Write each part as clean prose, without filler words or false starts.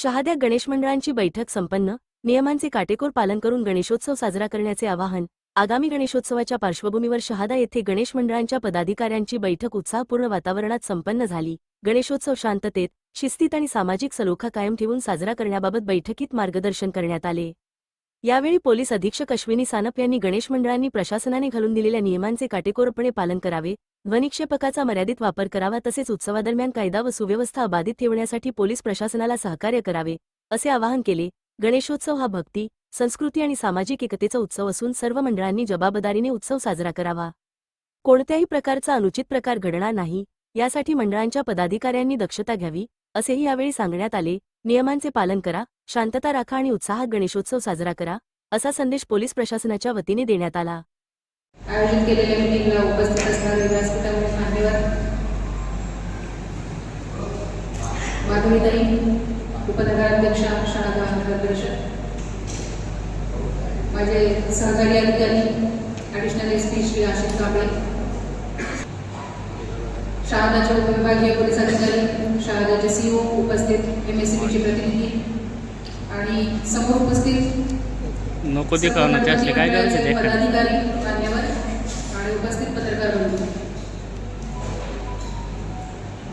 शहाद्या गणेश मंडळांची बैठक संपन्न. नियमांचे काटेकोर पालन करून गणेशोत्सव साजरा करण्याचे आवाहन. आगामी गणेशोत्सवाच्या पार्श्वभूमीवर शहादा येथे गणेश मंडळांच्या पदाधिकाऱ्यांची बैठक उत्साहपूर्ण वातावरणात संपन्न झाली. गणेशोत्सव शांततेत, शिस्तीत आणि सामाजिक सलोखा कायम ठेवून साजरा करण्याबाबत बैठकीत मार्गदर्शन करण्यात आले. यावेळी पोलीस अधीक्षक अश्विनी सानप यांनी गणेश मंडळांनी प्रशासनाने घालून दिलेल्या नियमांचे काटेकोरपणे पालन करावे, ध्वनिक्षेपकाचा मर्यादित वापर करावा, तसेच उत्सवादरम्यान कायदा व सुव्यवस्था अबाधित ठेवण्यासाठी पोलीस प्रशासनाला सहकार्य करावे, असे आवाहन केले. गणेशोत्सव हा भक्ती, संस्कृती आणि सामाजिक एकतेचा उत्सव असून सर्व मंडळांनी जबाबदारीने उत्सव साजरा करावा. कोणत्याही प्रकारचा अनुचित प्रकार घडणार नाही, यासाठी मंडळांच्या पदाधिकाऱ्यांनी दक्षता घ्यावी, असेही यावेळी सांगण्यात आले. नियमांचे पालन करा, शांतता राखा आणि उत्साहात गणेशोत्सव साजरा करा, असा संदेश पोलीस प्रशासनाच्या वतीने देण्यात आला. आयोजित केलेल्या मीटिंगला उपस्थित असणारे व्यासपीठावर मान्यवर माधवीताई, उपनगराध्यक्षा शहादा नगर परिषद, माझे सहकारी अधिकारी ॲडिशनल SP श्री आशिष कांबळे, शहादाचे उपविभागीय पोलीस अधिकारी, शहादाचे CO उपस्थित, MSCBचे प्रतिनिधी आणि समोर उपस्थित नको ते करण्याचे असले काय करायचे पदाधिकारी मान्यवर आणि उपस्थित पत्रकार बंधू.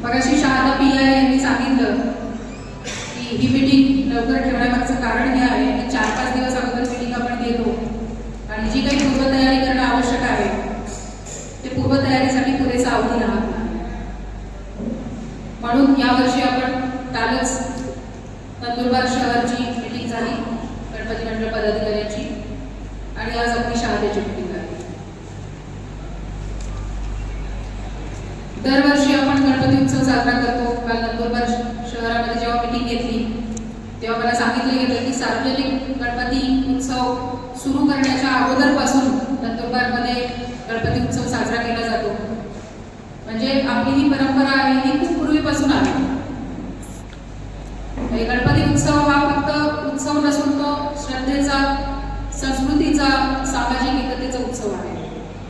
मगाशी शहादा PI यांनी सांगितलं की ही मीटिंग लवकर ठेवण्यामागचं कारण हे आहे की 4-5 दिवस अगोदर मीटिंग आपण घेतो आणि जी काही पूर्वतयारी करणं आवश्यक आहे ते पूर्वतयारीसाठी पुरेसा अवधी राहत नाही. म्हणून यावर्षी आपण कालच नंदुरबार शहरची मीटिंग झाली गणपती मंडळ पदाधिकाऱ्यांची आणि आज आपली शहाद्याची मीटिंग आहे. दरवर्षी आपण गणपती उत्सव साजरा करतो. काल नंदुरबार शहरामध्ये जेव्हा मीटिंग घेतली तेव्हा मला सांगितलं गेलं की सार्वजनिक गणपती उत्सव सुरू करण्याच्या अगोदरपासून नंदुरबारमध्ये गणपती उत्सव साजरा केला जातो. म्हणजे आपली ही परंपरा आहे ही खूप पूर्वीपासून आहे. गणपती उत्सव हा